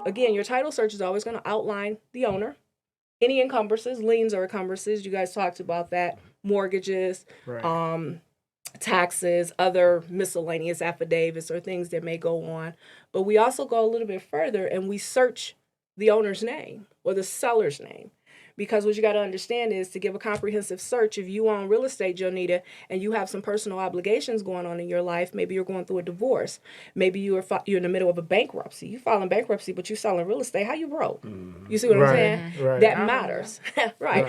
again, your title search is always going to outline the owner, any encumbrances, liens or encumbrances. You guys talked about that, mortgages, taxes, other miscellaneous affidavits or things that may go on. But we also go a little bit further and we search the owner's name or the seller's name. Because what you got to understand is to give a comprehensive search, if you own real estate, Jonnita, and you have some personal obligations going on in your life, maybe you're going through a divorce, maybe you're in the middle of a bankruptcy. You filing bankruptcy, but you're selling real estate. How you broke? You see what I'm saying? Right. That matters. Right.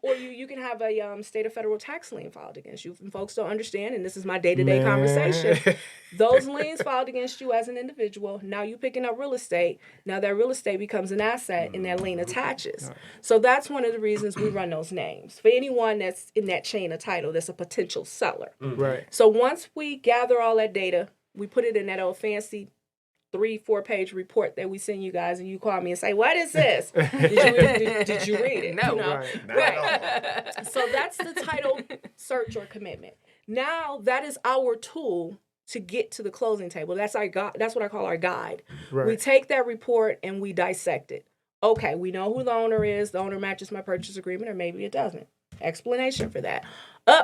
Or you can have a state or federal tax lien filed against you. And folks don't understand, and this is my day-to-day conversation. Those liens filed against you as an individual, now you picking up real estate. Now that real estate becomes an asset and that lien attaches. So that's one of the reasons we run those names. For anyone that's in that chain of title, that's a potential seller. Right. So once we gather all that data, we put it in that old fancy 3-4 page report that we send you guys, and you call me and say, what is this? Did you read it? No. You know? Right. So that's the title search or commitment. Now that is our tool to get to the closing table. That's what I call our guide. Right. We take that report and we dissect it. Okay, we know who the owner is. The owner matches my purchase agreement, or maybe it doesn't. Explanation for that.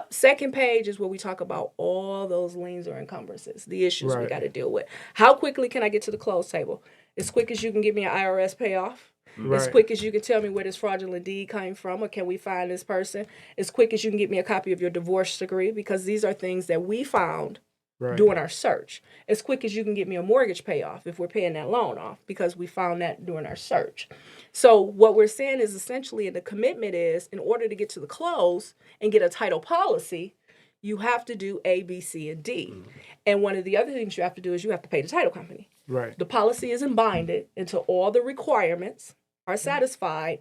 Second page is where we talk about all those liens or encumbrances, the issues we got to deal with. How quickly can I get to the close table? As quick as you can give me an IRS payoff. As quick as you can tell me where this fraudulent deed came from, or can we find this person? As quick as you can get me a copy of your divorce decree, because these are things that we found during our search. As quick as you can get me a mortgage payoff if we're paying that loan off, because we found that during our search. So what we're saying is essentially, and the commitment is, in order to get to the close and get a title policy, you have to do A, B, C, and D. And one of the other things you have to do is you have to pay the title company. Right. The policy isn't binded until all the requirements are satisfied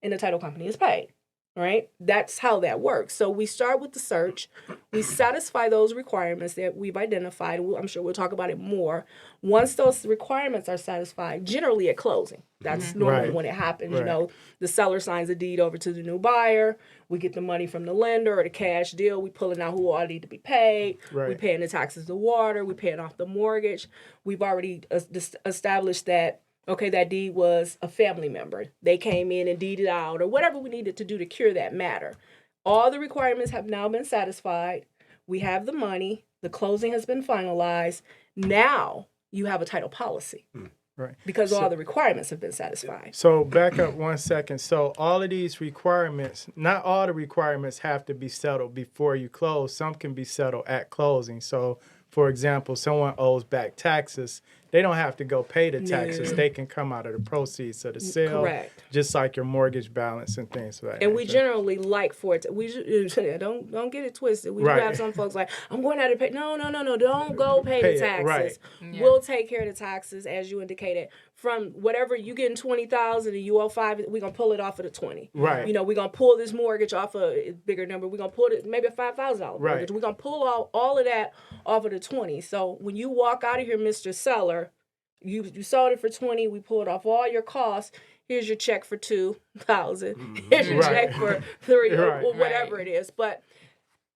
and the title company is paid. Right? That's how that works. So we start with the search. We satisfy those requirements that we've identified. I'm sure we'll talk about it more. Once those requirements are satisfied, generally at closing, that's normally when it happens. You know, the seller signs a deed over to the new buyer. We get the money from the lender or the cash deal. We pulling out who all need to be paid. We paying the taxes, the water. We paying off the mortgage. We've already established that, okay, that deed was a family member. They came in and deeded out, or whatever we needed to do to cure that matter. All the requirements have now been satisfied. We have the money. The closing has been finalized. Now you have a title policy. Right. Because all the requirements have been satisfied. So back up 1 second. So all of these requirements, not all the requirements have to be settled before you close. Some can be settled at closing. So, for example, someone owes back taxes. They don't have to go pay the taxes. They can come out of the proceeds of the sale. Correct. Just like your mortgage balance and things like that. And we generally like for it to, don't get it twisted. We do have some folks like, I'm going out to pay. No, don't go pay the taxes. We'll take care of the taxes, as you indicated. From whatever you getting $20,000 and you owe $5,000, we're gonna pull it off of the $20,000. Right. You know, we're gonna pull this mortgage off a bigger number. We're gonna pull it maybe a $5,000 mortgage. We're gonna pull all of that off of the $20,000. So when you walk out of here, Mr. Seller, you sold it for $20,000. We pulled off all your costs. Here's your check for $2,000. Here's your check for $3,000, or whatever it is. But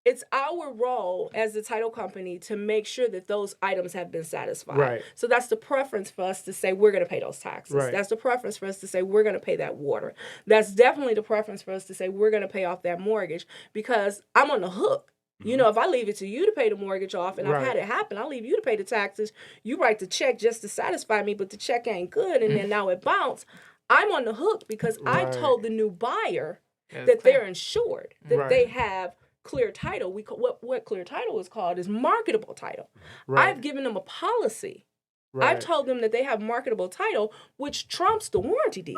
it's our role as the title company to make sure that those items have been satisfied. Right. So that's the preference for us to say we're going to pay those taxes. Right. That's the preference for us to say we're going to pay that water. That's definitely the preference for us to say we're going to pay off that mortgage, because I'm on the hook. You know, if I leave it to you to pay the mortgage off, and I've had it happen, I'll leave you to pay the taxes. You write the check just to satisfy me, but the check ain't good, and then now it bounced. I'm on the hook because I told the new buyer that they're insured, that they have clear title. What clear title is called is marketable title. I've given them a policy. I've told them that they have marketable title, which trumps the warranty deed.